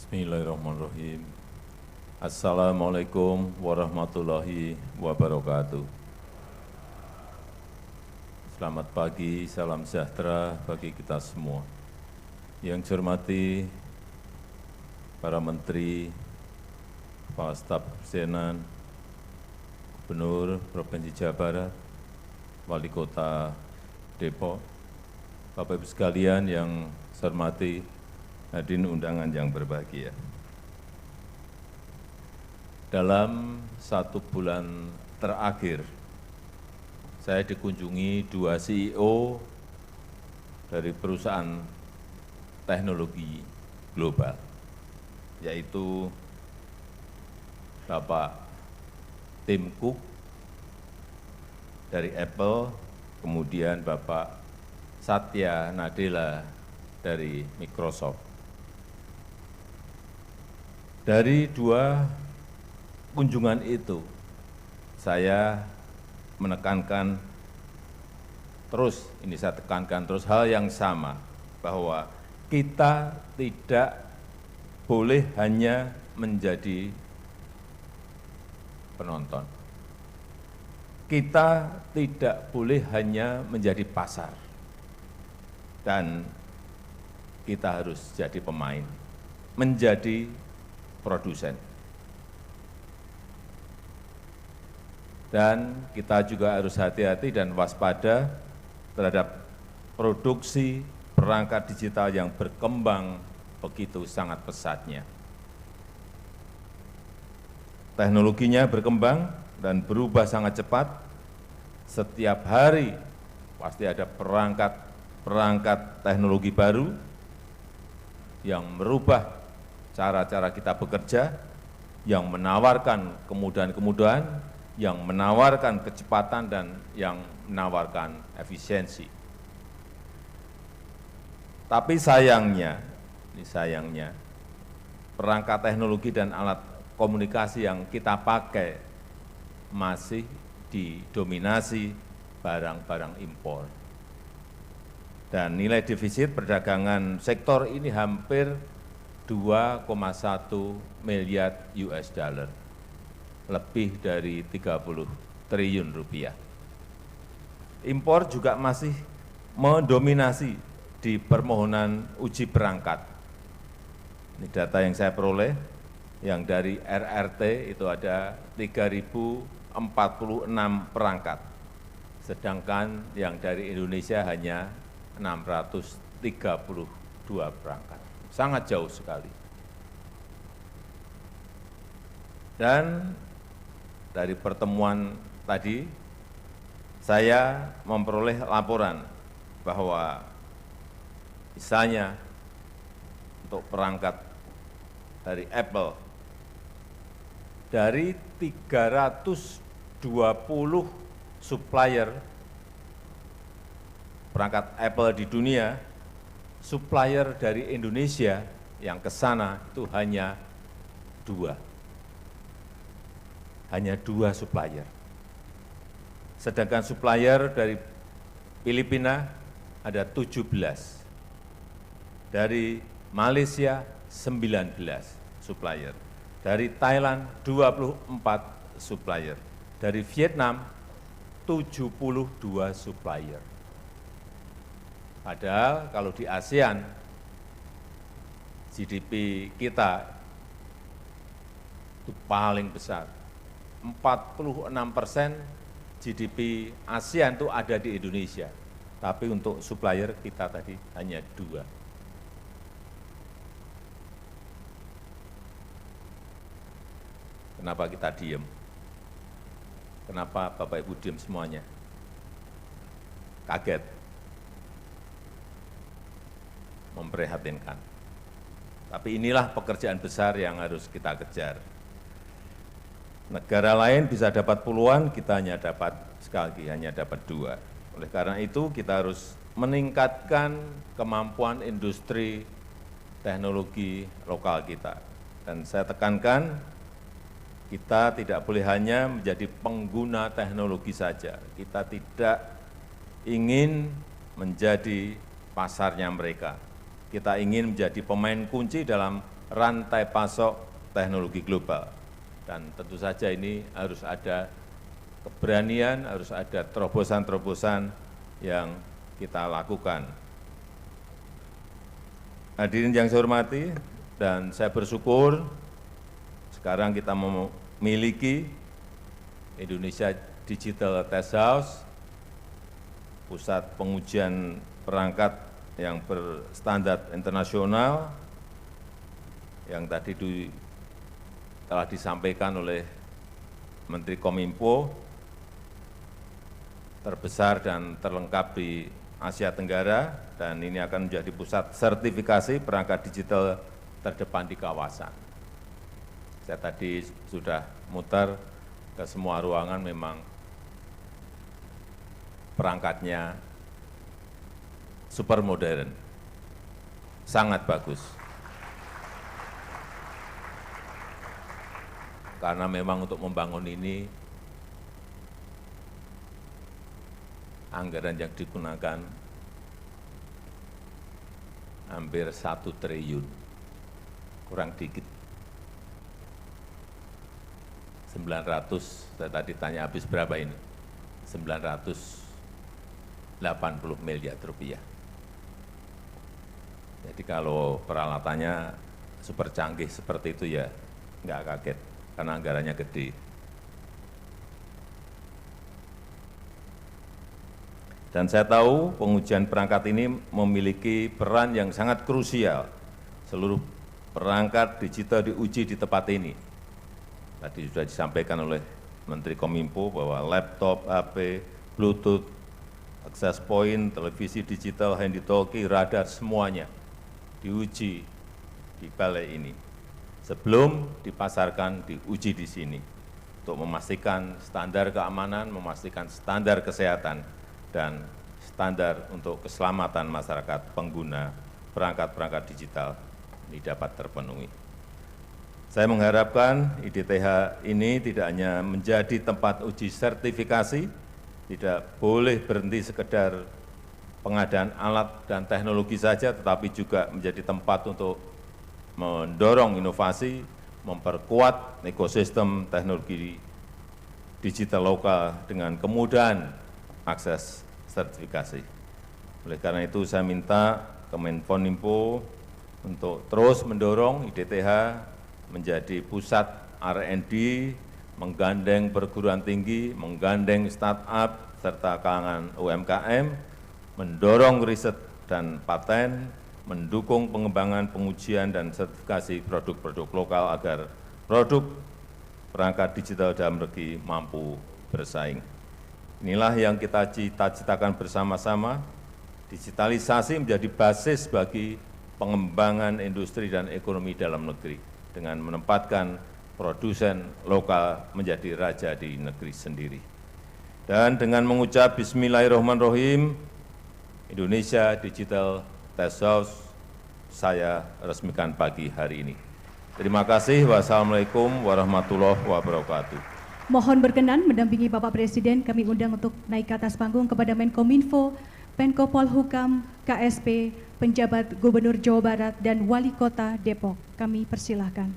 Bismillahirrahmanirrahim. Assalamualaikum warahmatullahi wabarakatuh. Selamat pagi, salam sejahtera bagi kita semua. Yang saya hormati para menteri, kepala staf kepresidenan, Gubernur Provinsi Jawa Barat, Wali Kota Depok, Bapak Ibu sekalian yang saya hormati, hadirin undangan yang berbahagia. Dalam 1 bulan terakhir, saya dikunjungi 2 CEO dari perusahaan teknologi global, yaitu Bapak Tim Cook dari Apple, kemudian Bapak Satya Nadella dari Microsoft. Dari 2 kunjungan itu, saya menekankan terus, saya tekankan terus hal yang sama, bahwa kita tidak boleh hanya menjadi penonton. Kita tidak boleh hanya menjadi pasar. Dan kita harus jadi pemain, menjadi produsen. Dan kita juga harus hati-hati dan waspada terhadap produksi perangkat digital yang berkembang begitu sangat pesatnya. Teknologinya berkembang dan berubah sangat cepat. Setiap hari pasti ada perangkat teknologi baru yang merubah cara-cara kita bekerja, yang menawarkan kemudahan-kemudahan, yang menawarkan kecepatan, dan yang menawarkan efisiensi. Tapi sayangnya, perangkat teknologi dan alat komunikasi yang kita pakai masih didominasi barang-barang impor. Dan nilai defisit perdagangan sektor ini hampir 2,1 miliar US dollar, lebih dari 30 triliun rupiah. Impor juga masih mendominasi di permohonan uji perangkat. Ini data yang saya peroleh, yang dari RRT itu ada 3.046 perangkat, sedangkan yang dari Indonesia hanya 632 perangkat. Sangat jauh sekali. Dan dari pertemuan tadi, saya memperoleh laporan bahwa misalnya untuk perangkat dari Apple, dari 320 supplier perangkat Apple di dunia, supplier dari Indonesia yang ke sana itu hanya 2. Hanya 2 supplier. Sedangkan supplier dari Filipina ada 17. Dari Malaysia 19 supplier. Dari Thailand 24 supplier. Dari Vietnam 72 supplier. Padahal kalau di ASEAN, GDP kita itu paling besar. 46% GDP ASEAN itu ada di Indonesia. Tapi untuk supplier kita tadi hanya 2. Kenapa kita diem? Kenapa Bapak Ibu diem semuanya? Kaget. Memprihatinkan. Tapi inilah pekerjaan besar yang harus kita kejar. Negara lain bisa dapat puluhan, kita hanya dapat sekali lagi, hanya dapat 2. Oleh karena itu kita harus meningkatkan kemampuan industri teknologi lokal kita. Dan saya tekankan, kita tidak boleh hanya menjadi pengguna teknologi saja. Kita tidak ingin menjadi pasarnya mereka. Kita ingin menjadi pemain kunci dalam rantai pasok teknologi global. Dan tentu saja ini harus ada keberanian, harus ada terobosan-terobosan yang kita lakukan. Hadirin yang saya hormati, dan saya bersyukur sekarang kita memiliki Indonesia Digital Test House, pusat pengujian perangkat yang berstandar internasional, yang tadi telah disampaikan oleh Menteri Kominfo, terbesar dan terlengkap di Asia Tenggara, dan ini akan menjadi pusat sertifikasi perangkat digital terdepan di kawasan. Saya tadi sudah muter ke semua ruangan, memang perangkatnya super modern, sangat bagus. Karena memang untuk membangun ini, anggaran yang digunakan hampir 1 triliun, kurang dikit. 900, saya tadi tanya habis berapa ini? 980 miliar rupiah. Jadi kalau peralatannya super canggih seperti itu ya nggak kaget, karena anggarannya gede. Dan saya tahu pengujian perangkat ini memiliki peran yang sangat krusial. Seluruh perangkat digital diuji di tempat ini. Tadi sudah disampaikan oleh Menteri Kominfo bahwa laptop, HP, Bluetooth, access point, televisi digital, handy talkie, radar, semuanya diuji di balai ini. Sebelum dipasarkan, diuji di sini untuk memastikan standar keamanan, memastikan standar kesehatan, dan standar untuk keselamatan masyarakat pengguna perangkat-perangkat digital ini dapat terpenuhi. Saya mengharapkan IDTH ini tidak hanya menjadi tempat uji sertifikasi, tidak boleh berhenti sekedar pengadaan alat dan teknologi saja, tetapi juga menjadi tempat untuk mendorong inovasi, memperkuat ekosistem teknologi digital lokal dengan kemudahan akses sertifikasi. Oleh karena itu saya minta Kemenkominfo untuk terus mendorong IDTH menjadi pusat R&D, menggandeng perguruan tinggi, menggandeng startup, serta kalangan UMKM, mendorong riset dan paten, mendukung pengembangan pengujian dan sertifikasi produk-produk lokal agar produk perangkat digital dalam negeri mampu bersaing. Inilah yang kita cita-citakan bersama-sama, digitalisasi menjadi basis bagi pengembangan industri dan ekonomi dalam negeri, dengan menempatkan produsen lokal menjadi raja di negeri sendiri. Dan dengan mengucap Bismillahirrahmanirrahim, Indonesia Digital Test House saya resmikan pagi hari ini. Terima kasih. Wassalamualaikum warahmatullahi wabarakatuh. Mohon berkenan mendampingi Bapak Presiden, kami undang untuk naik ke atas panggung kepada Menkominfo, Menko Polhukam, KSP, penjabat Gubernur Jawa Barat, dan Wali Kota Depok. Kami persilahkan.